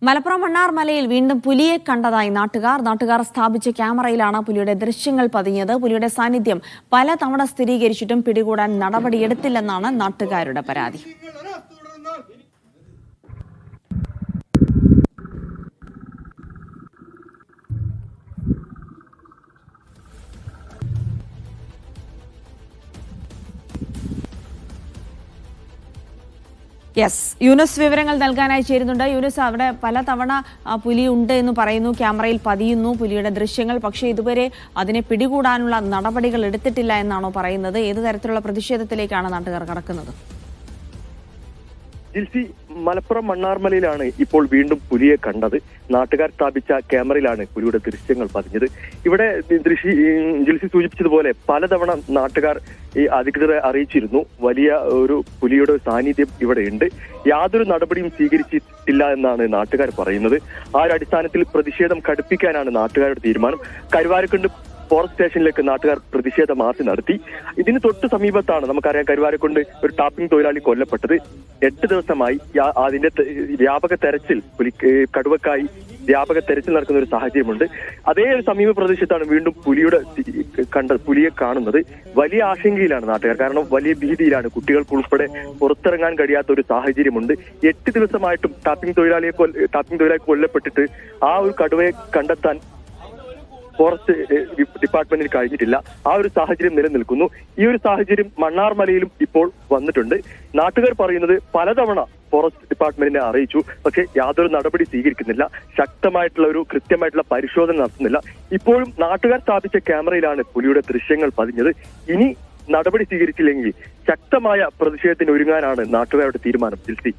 മലപ്പുറം മണ്ണാർമലയിൽ വീണ്ടും പുലിയെ കണ്ടതായി നാട്ടുകാർ സ്ഥാപിച്ച ക്യാമറയിലാണ് പുലിയുടെ ദൃശ്യങ്ങൾ പതിഞ്ഞത്. പുലിയുടെ സാന്നിധ്യം പലതവണ സ്ഥിരീകരിച്ചിട്ടും പിടികൂടാൻ നടപടിയെടുത്തില്ലെന്നാണ് നാട്ടുകാരുടെ പരാതി. യൂനുസ് വിവരങ്ങൾ നൽകാനായി ചേരുന്നുണ്ട്. യൂനുസ്, അവിടെ പലതവണ പുലി ഉണ്ട് എന്ന് പറയുന്നു, ക്യാമറയിൽ പതിയുന്നു പുലിയുടെ ദൃശ്യങ്ങൾ, പക്ഷേ ഇതുവരെ അതിനെ പിടികൂടാനുള്ള നടപടികൾ എടുത്തിട്ടില്ല എന്നാണോ പറയുന്നത്? ഏത് തരത്തിലുള്ള പ്രതിഷേധത്തിലേക്കാണ് നാട്ടുകാർ കടക്കുന്നത്? ജിൽസി, മലപ്പുറം മണ്ണാർമലയിലാണ് ഇപ്പോൾ വീണ്ടും പുലിയെ കണ്ടത്. നാട്ടുകാർ സ്ഥാപിച്ച ക്യാമറയിലാണ് പുലിയുടെ ദൃശ്യങ്ങൾ പതിഞ്ഞത്. ഇവിടെ ജിൽസി സൂചിപ്പിച്ചതുപോലെ പലതവണ നാട്ടുകാർ ഈ അധികൃതരെ അറിയിച്ചിരുന്നു, വലിയ ഒരു പുലിയുടെ സാന്നിധ്യം ഇവിടെയുണ്ട്. യാതൊരു നടപടിയും സ്വീകരിച്ചിട്ടില്ല എന്നാണ് നാട്ടുകാർ പറയുന്നത്. ആ ഒരു അടിസ്ഥാനത്തിൽ പ്രതിഷേധം കടുപ്പിക്കാനാണ് നാട്ടുകാരുടെ തീരുമാനം. കരുവാരക്കുണ്ട് ഫോറസ്റ്റ് സ്റ്റേഷനിലേക്ക് നാട്ടുകാർ പ്രതിഷേധ മാർച്ച് നടത്തി. ഇതിന് തൊട്ട് സമീപത്താണ് നമുക്കറിയാം കരുവാരക്കുണ്ട് ഒരു ടാപ്പിംഗ് തൊഴിലാളി കൊല്ലപ്പെട്ടത്. 8 ദിവസമായി അതിന്റെ വ്യാപക തെരച്ചിൽ കടുവക്കായി വ്യാപക തെരച്ചിൽ നടക്കുന്ന ഒരു സാഹചര്യമുണ്ട്. അതേ ഒരു സമീപ പ്രദേശത്താണ് വീണ്ടും പുലിയെ കാണുന്നത്. വലിയ ആശങ്കയിലാണ് നാട്ടുകാർ, കാരണം വലിയ ഭീതിയിലാണ്. കുട്ടികൾക്കുൾപ്പെടെ പുറത്തിറങ്ങാൻ കഴിയാത്ത ഒരു സാഹചര്യമുണ്ട്. 8 ദിവസമായിട്ടും ടാപ്പിംഗ് തൊഴിലാളി കൊല്ലപ്പെട്ടിട്ട് ആ ഒരു കടുവയെ കണ്ടെത്താൻ ഫോറസ്റ്റ് ഡിപ്പാർട്ട്മെന്റിന് കഴിഞ്ഞിട്ടില്ല. ആ ഒരു സാഹചര്യം നിലനിൽക്കുന്നു. ഈ ഒരു സാഹചര്യം മണ്ണാർമലയിലും ഇപ്പോൾ വന്നിട്ടുണ്ട്. നാട്ടുകാർ പറയുന്നത് പലതവണ ഫോറസ്റ്റ് ഡിപ്പാർട്ട്മെന്റിനെ അറിയിച്ചു, പക്ഷേ യാതൊരു നടപടി സ്വീകരിക്കുന്നില്ല. ശക്തമായിട്ടുള്ള ഒരു കൃത്യമായിട്ടുള്ള പരിശോധന നടത്തുന്നില്ല. ഇപ്പോഴും നാട്ടുകാർ സ്ഥാപിച്ച ക്യാമറയിലാണ് പുലിയുടെ ദൃശ്യങ്ങൾ പതിഞ്ഞത്. ഇനി നടപടി സ്വീകരിച്ചില്ലെങ്കിൽ ശക്തമായ പ്രതിഷേധത്തിന് ഒരുങ്ങാനാണ് നാട്ടുകാരുടെ തീരുമാനം. ജിൽസി.